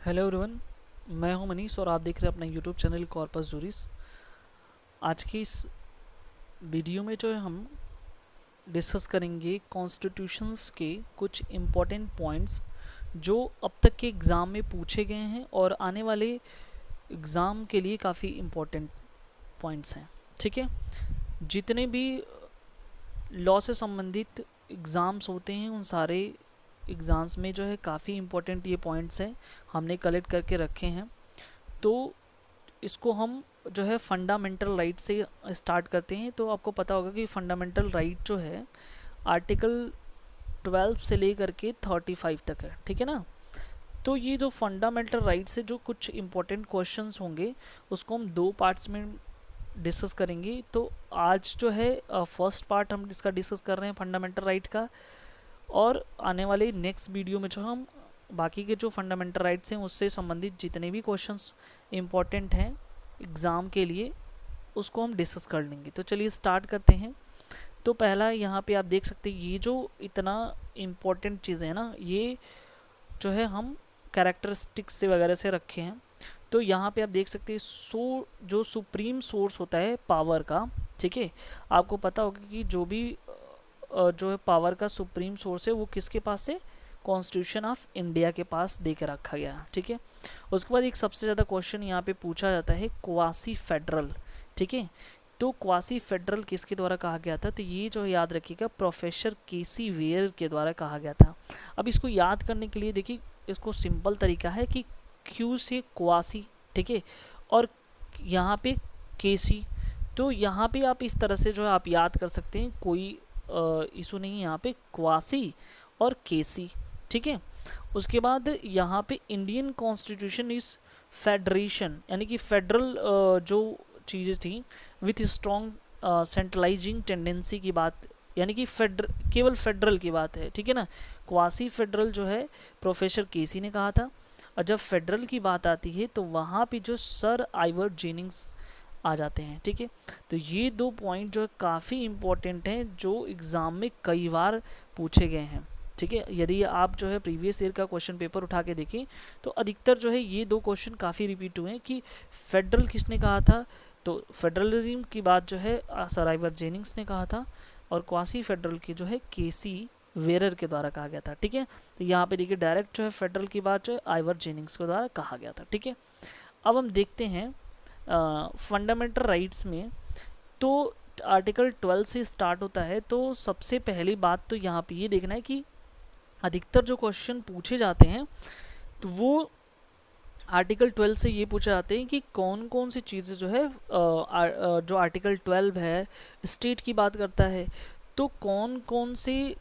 Hello everyone, मैं हूं मनीष और आप देख रहे हैं अपना यूट्यूब चैनल कॉर्पस जूरिस। आज की इस वीडियो में जो है हम डिस्कस करेंगे कॉन्स्टिट्यूशंस के कुछ इम्पोर्टेंट पॉइंट्स जो अब तक के एग्ज़ाम में पूछे गए हैं और आने वाले एग्ज़ाम के लिए काफ़ी इम्पोर्टेंट पॉइंट्स हैं। ठीक है, जितने भी लॉ से संबंधित एग्ज़ाम्स होते हैं उन सारे एग्ज़ाम्स में जो है काफ़ी इम्पोर्टेंट ये पॉइंट्स हैं, हमने कलेक्ट करके रखे हैं। तो इसको हम जो है फंडामेंटल राइट से स्टार्ट करते हैं। तो आपको पता होगा कि फंडामेंटल राइट जो है आर्टिकल 12 से लेकर के 35 तक है। ठीक है ना। तो ये जो फंडामेंटल राइट से जो कुछ इम्पोर्टेंट क्वेश्चंस होंगे उसको हम दो पार्ट्स में डिस्कस करेंगे। तो आज जो है फर्स्ट पार्ट हम इसका डिस्कस कर रहे हैं फंडामेंटल राइट का, और आने वाले नेक्स्ट वीडियो में जो हम बाकी के जो फंडामेंटल राइट्स हैं उससे संबंधित जितने भी क्वेश्चंस इम्पोर्टेंट हैं एग्ज़ाम के लिए उसको हम डिस्कस कर लेंगे। तो चलिए स्टार्ट करते हैं। तो पहला यहाँ पे आप देख सकते हैं ये जो इतना इम्पोर्टेंट चीज़ें हैं ना, ये जो है हम कैरेक्टरिस्टिक्स से वगैरह से रखे हैं। तो यहाँ पे आप देख सकते हैं जो सुप्रीम सोर्स होता है पावर का, ठीक है, आपको पता होगा कि जो भी जो है पावर का सुप्रीम सोर्स है वो किसके पास से, कॉन्स्टिट्यूशन ऑफ इंडिया के पास दे के रखा गया। ठीक है, उसके बाद एक सबसे ज़्यादा क्वेश्चन यहाँ पे पूछा जाता है क्वासी फेडरल। ठीक है, तो क्वासी फेडरल किसके द्वारा कहा गया था, तो ये जो याद रखिएगा प्रोफेसर केसी वेयर के द्वारा कहा गया था। अब इसको याद करने के लिए देखिए इसको सिंपल तरीका है कि क्यू से क्वासी, ठीक है, और यहाँ पे केसी। तो यहाँ पे आप इस तरह से जो है आप याद कर सकते हैं, कोई इशू नहीं है यहाँ पे, क्वासी और केसी। ठीक है, उसके बाद यहाँ पे इंडियन कॉन्स्टिट्यूशन इज फेडरेशन, यानी कि फेडरल जो चीज़ें थी विथ स्ट्रॉन्ग सेंट्रलाइजिंग टेंडेंसी की बात, यानी कि केवल फेडरल की बात है। ठीक है ना, क्वासी फेडरल जो है प्रोफेसर केसी ने कहा था, और जब फेडरल की बात आती है तो वहाँ पे जो सर आइवर जेनिंग्स आ जाते हैं। ठीक है, तो ये दो पॉइंट जो है काफ़ी इम्पोर्टेंट हैं जो एग्ज़ाम में कई बार पूछे गए हैं। ठीक है, यदि आप जो है प्रीवियस ईयर का क्वेश्चन पेपर उठा के देखें तो अधिकतर जो है ये दो क्वेश्चन काफ़ी रिपीट हुए हैं कि फेडरल किसने कहा था, तो फेडरलिज्म की बात जो है सर आइवर जेनिंग्स ने कहा था, और क्वासी फेडरल की जो है केसी वेरर के द्वारा कहा गया था। ठीक है, तो यहाँ पे देखिए डायरेक्ट जो है फेडरल की बात जो है आइवर जेनिंग्स के द्वारा कहा गया था। ठीक है, अब हम देखते हैं फंडामेंटल राइट्स में। तो आर्टिकल 12 से स्टार्ट होता है। तो सबसे पहली बात तो यहाँ पे ये देखना है कि अधिकतर जो क्वेश्चन पूछे जाते हैं तो वो आर्टिकल 12 से ये पूछे जाते हैं कि कौन कौन सी चीज़ें जो है जो आर्टिकल 12 है स्टेट की बात करता है, तो कौन कौन सी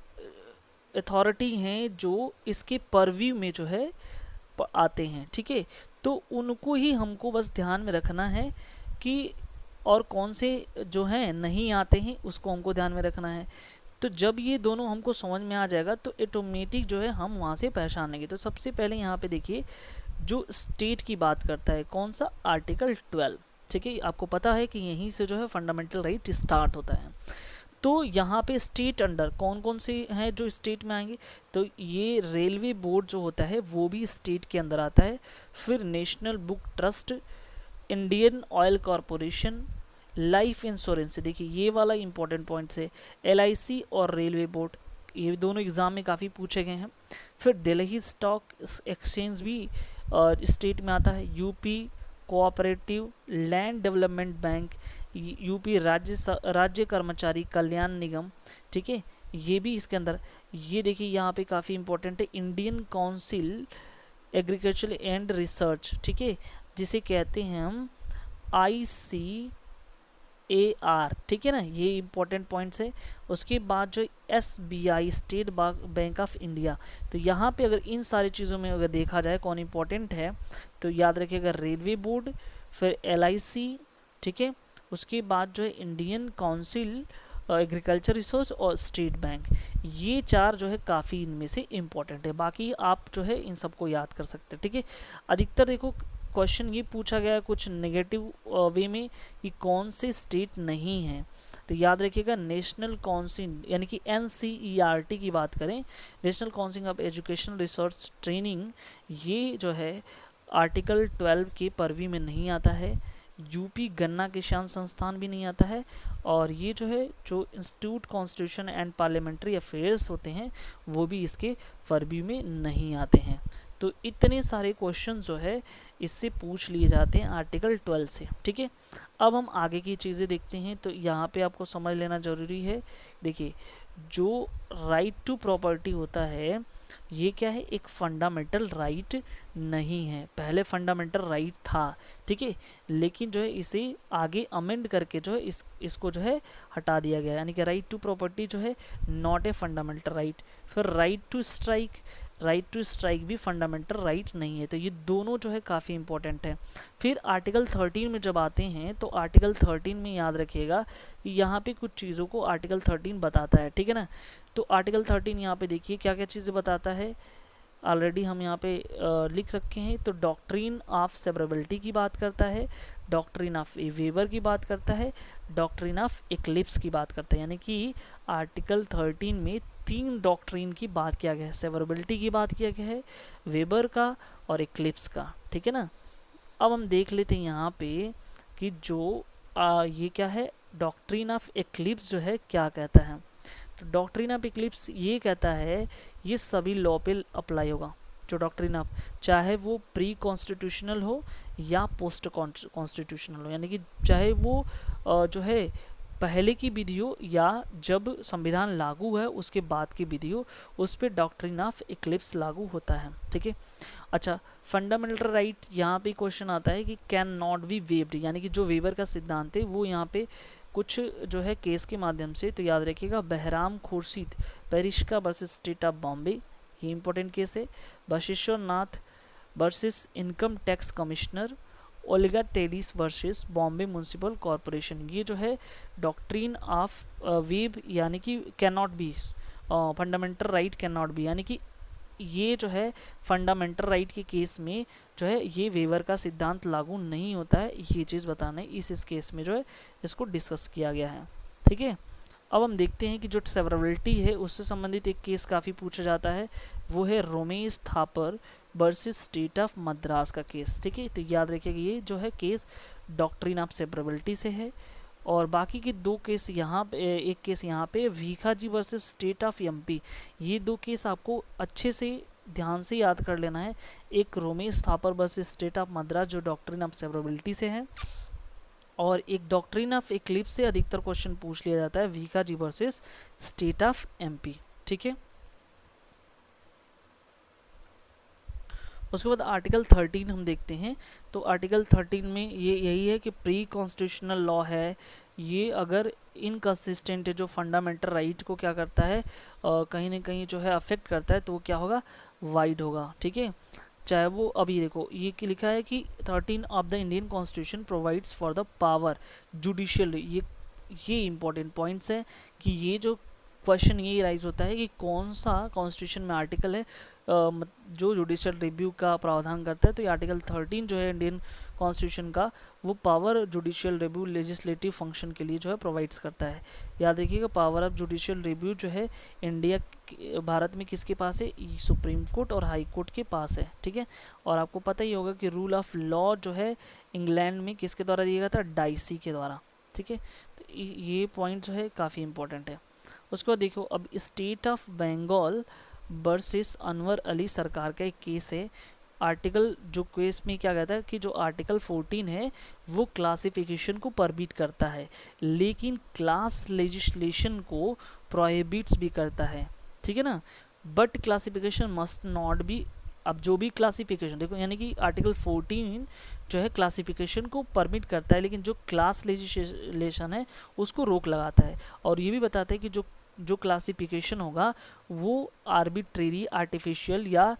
अथॉरिटी हैं जो इसके परव्यू में जो है आते हैं। ठीक है, तो उनको ही हमको बस ध्यान में रखना है कि, और कौन से जो हैं नहीं आते हैं उसको हमको ध्यान में रखना है। तो जब ये दोनों हमको समझ में आ जाएगा तो ऑटोमेटिक जो है हम वहाँ से पहचान लेंगे। तो सबसे पहले यहाँ पे देखिए जो स्टेट की बात करता है कौन सा, आर्टिकल 12। ठीक है, आपको पता है कि यहीं से जो है फंडामेंटल राइट स्टार्ट होता है। तो यहाँ पे स्टेट अंडर कौन कौन से हैं जो स्टेट में आएंगे, तो ये रेलवे बोर्ड जो होता है वो भी स्टेट के अंदर आता है। फिर national book trust, Indian oil corporation, life insurance, देखिए ये वाला इंपॉर्टेंट पॉइंट है, एलआईसी और रेलवे बोर्ड, ये दोनों एग्जाम में काफ़ी पूछे गए हैं। फिर दिल्ली स्टॉक एक्सचेंज भी स्टेट में आता है। UP cooperative land development bank, UP राज्य कर्मचारी कल्याण निगम, ठीक है, ये भी इसके अंदर। ये देखिए यहाँ पे काफ़ी इंपॉर्टेंट है, Indian council agriculture and research, ठीक है, जिसे कहते हैं हम ICAR। ठीक है ना, ये इंपॉर्टेंट पॉइंट्स है। उसके बाद जो SBI state bank of India, तो यहाँ पे अगर इन सारी चीज़ों में अगर देखा जाए कौन इंपॉर्टेंट है तो याद रखिएगा रेलवे बोर्ड, फिर LIC, ठीक है, उसके बाद जो है इंडियन काउंसिल एग्रीकल्चर रिसोर्स और स्टेट बैंक, ये चार जो है काफ़ी इनमें से इम्पॉर्टेंट है। बाकी आप जो है इन सबको याद कर सकते हैं। ठीक है, अधिकतर देखो क्वेश्चन ये पूछा गया है कुछ नेगेटिव वे में कि कौन से स्टेट नहीं हैं, तो याद रखिएगा नेशनल काउंसिल यानी कि NCERT की बात करें, national council of education research training, ये जो है आर्टिकल 12 के परवी में नहीं आता है, यूपी गन्ना किसान संस्थान भी नहीं आता है, और ये जो है जो institute constitution and parliamentary affairs होते हैं वो भी इसके परव्यू में नहीं आते हैं। तो इतने सारे क्वेश्चन जो है इससे पूछ लिए जाते हैं आर्टिकल 12 से। ठीक है, अब हम आगे की चीज़ें देखते हैं। तो यहाँ पे आपको समझ लेना ज़रूरी है। देखिए, जो राइट टू प्रॉपर्टी होता है ये क्या है, एक फंडामेंटल राइट नहीं है। पहले फंडामेंटल राइट था, ठीक है, लेकिन जो है इसे आगे अमेंड करके जो है इसको जो है हटा दिया गया, यानी कि राइट टू प्रॉपर्टी जो है नॉट ए फंडामेंटल राइट। फिर राइट टू स्ट्राइक भी फंडामेंटल राइट नहीं है। तो ये दोनों जो है काफ़ी इंपॉर्टेंट है। फिर आर्टिकल 13 में जब आते हैं तो आर्टिकल 13 में याद रखिएगा कि यहाँ पे कुछ चीज़ों को आर्टिकल 13 बताता है, ठीक है ना। तो आर्टिकल 13 यहाँ पे देखिए क्या क्या चीज़ें बताता है, ऑलरेडी हम यहाँ पे लिख रखे हैं। तो डॉक्ट्रिन ऑफ सेवरेबिलिटी की बात करता है, डॉक्ट्रिन ऑफ वेबर की बात करता है, डॉक्ट्रिन ऑफ इक्लिप्स की बात करता है। यानी कि आर्टिकल 13 में 3 डॉक्ट्रिन की बात किया गया है, सेवरेबिलिटी की बात किया गया है, वेबर का और इक्लिप्स का, ठीक है ना। अब हम देख लेते हैं यहाँ पे कि जो ये क्या है, डॉक्ट्रिन ऑफ इक्लिप्स जो है क्या कहता है। तो डॉक्ट्रिन ऑफ इक्लिप्स ये कहता है ये सभी लॉ पे अप्लाई होगा। जो डॉक्ट्रिन ऑफ, चाहे वो प्री कॉन्स्टिट्यूशनल हो या पोस्ट कॉन्स्टिट्यूशनल हो, यानी कि चाहे वो जो है पहले की विधि हो या जब संविधान लागू है उसके बाद की विधि हो, उस पर डॉक्ट्रिन ऑफ इक्लिप्स लागू होता है, ठीक है। अच्छा, फंडामेंटल राइट यहाँ पे क्वेश्चन आता है कि कैन नॉट बी वेव्ड, यानी कि जो वेबर का सिद्धांत है वो यहाँ पे कुछ जो है केस के माध्यम से, तो याद रखिएगा Behram Khurshid Pesikaka versus state of Bombay, ये इंपॉर्टेंट केस है। Basheshwar Nath versus income tax commissioner, Olga Tellis versus Bombay municipal corporation, ये जो है डॉक्ट्रिन ऑफ वेब, यानी कि can not be fundamental right can not be, यानी कि ये जो है फंडामेंटल राइट के केस में जो है ये वेवर का सिद्धांत लागू नहीं होता है, ये चीज़ बताना है। इस केस में जो है इसको डिस्कस किया गया है, ठीक है। अब हम देखते हैं कि जो सेवरेबिलिटी है उससे संबंधित एक केस काफ़ी पूछा जाता है, वो है Romesh Thapar versus state of Madras का केस, ठीक है। तो याद रखिएगा ये जो है केस डॉक्ट्रिन ऑफ सेवरेबिलिटी से है, और बाकी के 2 केस यहाँ पे, एक केस यहाँ पे भीखा जी वर्सेस स्टेट ऑफ एमपी, ये 2 केस आपको अच्छे से ध्यान से याद कर लेना है। एक Romesh Thapar versus state of Madras जो डॉक्ट्रिन ऑफ सेवरेबिलिटी से है, और एक डॉक्ट्रिन ऑफ इक्लिप्स से अधिकतर क्वेश्चन पूछ लिया जाता है, भीखा जी वर्सेस स्टेट ऑफ एमपी, ठीक है। उसके बाद आर्टिकल 13 हम देखते हैं। तो आर्टिकल 13 में ये यही है कि प्री कॉन्स्टिट्यूशनल लॉ है, ये अगर इनकंसिस्टेंट है, जो फंडामेंटल राइट को क्या करता है कहीं ना कहीं जो है अफेक्ट करता है, तो वो क्या होगा, वाइड होगा, ठीक है। चाहे वो अभी देखो ये लिखा है कि 13 of the Indian constitution provides for the power judicial, ये इंपॉर्टेंट पॉइंट्स है कि ये जो क्वेश्चन ये राइज होता है कि कौन सा कॉन्स्टिट्यूशन में आर्टिकल है जो जुडिशियल रिव्यू का प्रावधान करता है। तो ये आर्टिकल 13 जो है इंडियन कॉन्स्टिट्यूशन का, वो power judicial review legislative function के लिए जो है प्रोवाइड्स करता है। याद रखिएगा पावर ऑफ जुडिशियल रिव्यू जो है भारत में किसके पास है, सुप्रीम कोर्ट और हाई कोर्ट के पास है, ठीक है। और आपको पता ही होगा कि रूल ऑफ लॉ जो है इंग्लैंड में किसके द्वारा दिया गया था, डाइसी के द्वारा, ठीक है। तो ये पॉइंट जो है काफ़ी इंपॉर्टेंट है। उसके बाद देखो, अब state of Bengal versus Anwar Ali Sarkar का एक केस है। आर्टिकल जो केस में क्या कहता है कि जो आर्टिकल 14 है वो क्लासिफिकेशन को परमिट करता है, लेकिन क्लास लेजिस्लेशन को प्रोहिबिट्स भी करता है, ठीक है ना। But classification must not be, अब जो भी क्लासिफिकेशन देखो, यानी कि आर्टिकल 14 जो है क्लासिफिकेशन को परमिट करता है, लेकिन जो क्लास लेजिस्लेशन है उसको रोक लगाता है। और ये भी बताता है कि जो क्लासिफिकेशन होगा वो आर्बिट्रेरी, आर्टिफिशियल या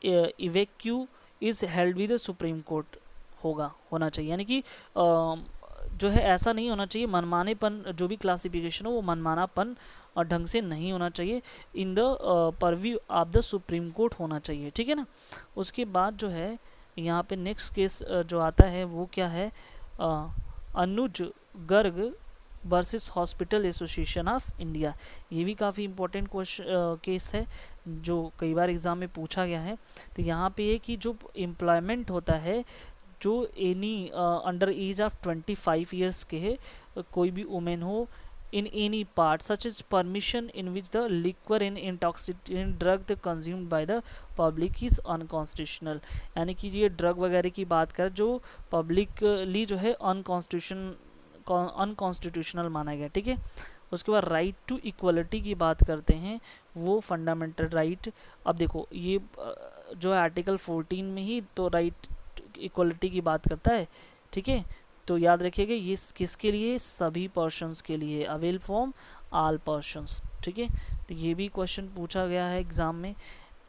evasive is held with the Supreme Court होना चाहिए, यानी कि जो है ऐसा नहीं होना चाहिए मनमानेपन, जो भी क्लासिफिकेशन हो वो मनमानापन ढंग से नहीं होना चाहिए, in the purview of the Supreme Court होना चाहिए, ठीक है ना। उसके बाद जो है यहाँ पे नेक्स्ट केस जो आता है वो क्या है, Anuj Garg versus hospital association of India. ये भी काफ़ी इंपॉर्टेंट केस है जो कई बार एग्ज़ाम में पूछा गया है। तो यहाँ पे है कि जो एम्प्लॉयमेंट होता है, जो any under as of 25 years के है, कोई भी वुमेन हो, in any part such as permission in which the liquor and intoxicant drug consumed by the public is unconstitutional। यानी कि ये ड्रग वगैरह की बात कर जो पब्लिकली जो है अनकॉन्स्टिट्यूशनल माना गया, ठीक है। उसके बाद राइट टू इक्वलिटी की बात करते हैं, वो फंडामेंटल राइट। अब देखो ये जो है आर्टिकल 14 में ही तो राइट इक्वलिटी की बात करता है, ठीक है। तो याद रखिएगा ये किसके लिए, सभी पर्सन्स के लिए, अवेल फ्रॉम ऑल पर्सन्स, ठीक है। तो ये भी क्वेश्चन पूछा गया है एग्ज़ाम में।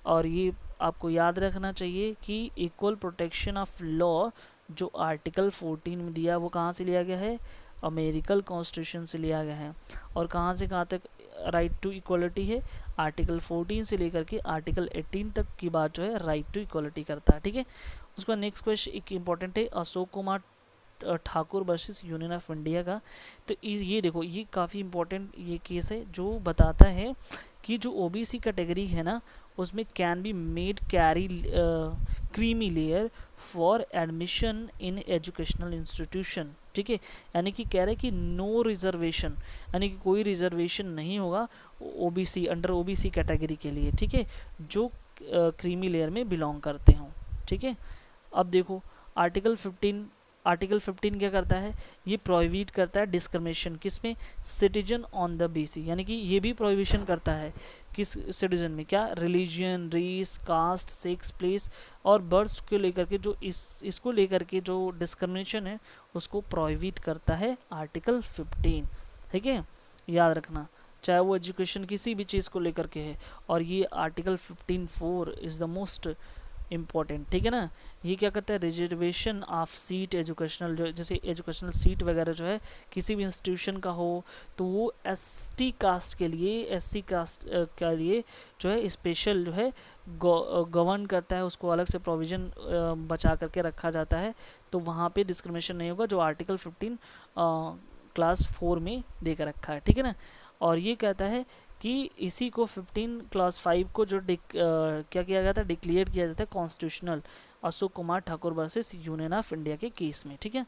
और ये आपको याद रखना चाहिए कि इक्वल प्रोटेक्शन ऑफ लॉ जो आर्टिकल 14 में दिया वो कहाँ से लिया गया है, अमेरिकन कॉन्स्टिट्यूशन से लिया गया है। और कहाँ से कहाँ तक राइट टू इक्वलिटी है, आर्टिकल 14 से लेकर के आर्टिकल 18 तक की बात जो है राइट टू इक्वलिटी करता है, ठीक है। उसका नेक्स्ट क्वेश्चन एक इम्पॉर्टेंट है, Ashok Kumar Thakur versus union of India का। तो ये देखो ये काफ़ी इंपॉर्टेंट ये केस है जो बताता है कि जो ओबीसी कैटेगरी है ना उसमें can be made carry creamy layer for admission in educational institution, ठीक है। यानी कि कह रहे हैं कि नो रिजर्वेशन, यानी कि कोई रिजर्वेशन नहीं होगा ओबीसी अंडर ओबीसी कैटेगरी के लिए, ठीक है, जो क्रीमी लेयर में बिलोंग करते हों, ठीक है। अब देखो आर्टिकल 15 क्या करता है, ये प्रोहिबिट करता है डिस्क्रिमिनेशन किसमें, सिटीजन ऑन द बेसिस, यानी कि ये भी प्रोहिबिशन करता है किस सिटीजन में, क्या, religion, race, caste, sex, place और बर्थ को लेकर के जो इसको लेकर के जो डिस्क्रिमिनेशन है उसको प्रोहिबिट करता है आर्टिकल 15, ठीक है, याद रखना, चाहे वो एजुकेशन किसी भी चीज़ को लेकर के है। और ये article 15(4) is the most important, ठीक है ना। ये क्या करता है, रिजर्वेशन ऑफ सीट एजुकेशनल, जो जैसे एजुकेशनल सीट वगैरह जो है किसी भी इंस्टीट्यूशन का हो तो वो एसटी कास्ट के लिए, एससी कास्ट के लिए जो है स्पेशल जो है गवर्न करता है, उसको अलग से प्रोविज़न बचा करके रखा जाता है। तो वहाँ पे डिस्क्रिमिनेशन नहीं होगा जो आर्टिकल 15 क्लास 4 में देकर रखा है, ठीक है ना। और ये कहता है कि इसी को 15 क्लास 5 को जो क्या किया गया था, डिक्लेयर किया जाता है constitutional, Ashok Kumar Thakur versus union of India के केस में, ठीक है।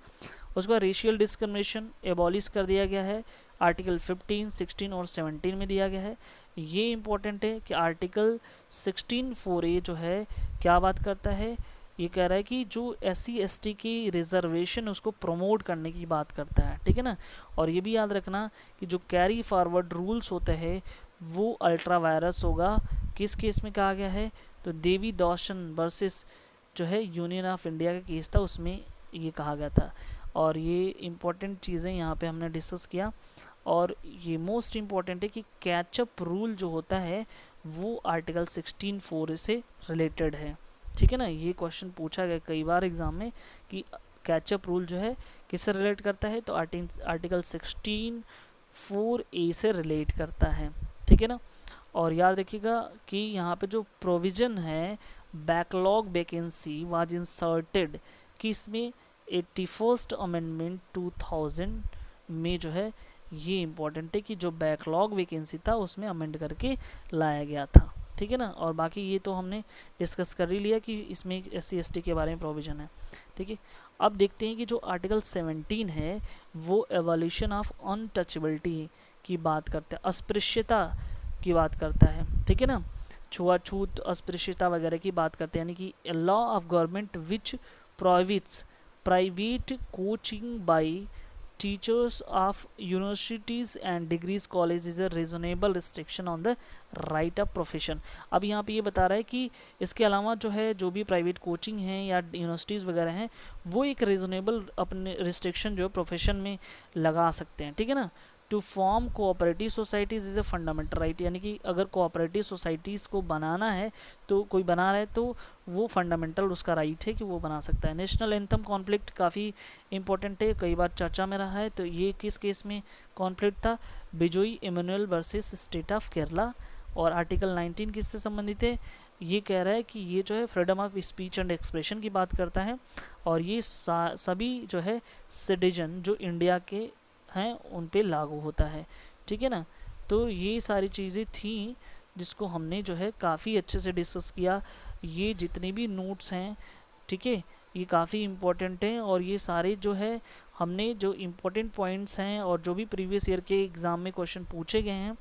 उसके बाद रेशियल डिस्क्रिमिनेशन एबॉलिश कर दिया गया है, आर्टिकल 15, 16 और 17 में दिया गया है। ये इंपॉर्टेंट है कि आर्टिकल 16(4)(a) जो है क्या बात करता है, ये कह रहा है कि जो SC ST की रिजर्वेशन उसको प्रमोट करने की बात करता है, ठीक है ना। और ये भी याद रखना कि जो कैरी फॉरवर्ड रूल्स होते हैं वो अल्ट्रा वायरस होगा, किस केस में कहा गया है, तो देवी दौशन वर्सेस जो है यूनियन ऑफ इंडिया का केस था उसमें ये कहा गया था। और ये इम्पोर्टेंट चीज़ें यहाँ पे हमने डिस्कस किया। और ये मोस्ट इम्पॉर्टेंट है कि कैचअप रूल जो होता है वो आर्टिकल 16(4) से रिलेटेड है, ठीक है ना। ये क्वेश्चन पूछा गया कई बार एग्जाम में कि कैचअप रूल जो है किससे रिलेट करता है, तो आर्टिकल 16(4)(a) से रिलेट करता है, ठीक है ना। और याद रखिएगा कि यहाँ पे जो प्रोविज़न है बैकलॉग वैकेंसी वाज इंसर्टेड कि इसमें 81st अमेंडमेंट 2000 में जो है ये इम्पोर्टेंट है कि जो बैकलॉग वैकेंसी था उसमें अमेंड करके लाया गया था, ठीक है ना। और बाकी ये तो हमने डिस्कस कर ही लिया कि इसमें SC ST के बारे में प्रोविज़न है, ठीक है। अब देखते हैं कि जो आर्टिकल 17 है वो एवोल्यूशन ऑफ अनटचेबिलिटी की बात करता है, अस्पृश्यता की बात करता है, ठीक है ना, छुआछूत, अस्पृश्यता वगैरह की बात करते हैं। यानी कि law of government which prohibits private coaching bye teachers of universities and degrees college is a reasonable restriction on the right of profession. अब यहाँ पे ये बता रहा है कि इसके अलावा जो है जो भी प्राइवेट कोचिंग हैं या यूनिवर्सिटीज़ वगैरह हैं वो एक रीजनेबल अपने रिस्ट्रिक्शन जो है प्रोफेशन में लगा सकते हैं, ठीक है ना। To form cooperative societies is a fundamental right, यानी कि अगर कोऑपरेटिव सोसाइटीज़ को बनाना है तो कोई बना रहा है तो वो फंडामेंटल उसका राइट है कि वो बना सकता है। नेशनल एंथम कॉन्फ्लिक्ट काफ़ी इंपॉर्टेंट है, कई बार चर्चा में रहा है। तो ये किस केस में कॉन्फ्लिक्ट था, Bijoe Emmanuel versus state of Kerala. और आर्टिकल 19 किससे संबंधित है, ये कह रहा है कि ये जो है freedom of speech and expression की बात करता है। और ये सभी जो है सिटीजन जो इंडिया के हैं उन पे लागू होता है। ठीक है ना। तो ये सारी चीज़ें थी जिसको हमने जो है काफ़ी अच्छे से डिस्कस किया। ये जितने भी नोट्स हैं, ठीक है, ये काफ़ी इम्पोर्टेंट हैं और ये सारे जो है हमने जो इम्पोर्टेंट पॉइंट्स हैं और जो भी प्रीवियस ईयर के एग्ज़ाम में क्वेश्चन पूछे गए हैं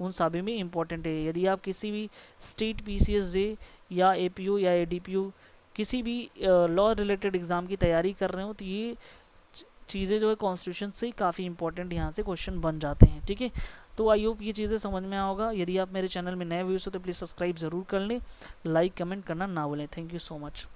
उन सभी में इम्पोर्टेंट है। यदि आप किसी भी स्टेट पीसीएस जे या एपीयू या एडीपीयू किसी भी लॉ रिलेटेड एग्ज़ाम की तैयारी कर रहे हो तो ये चीज़ें जो है कॉन्स्टिट्यूशन से काफ़ी इंपॉर्टेंट यहाँ से क्वेश्चन बन जाते हैं। ठीक है, तो आई होप ये चीज़ें समझ में आया होगा। यदि आप मेरे चैनल में नए व्यूअर्स हो तो प्लीज़ सब्सक्राइब ज़रूर कर लें, लाइक कमेंट करना ना भूलें। Thank you so much.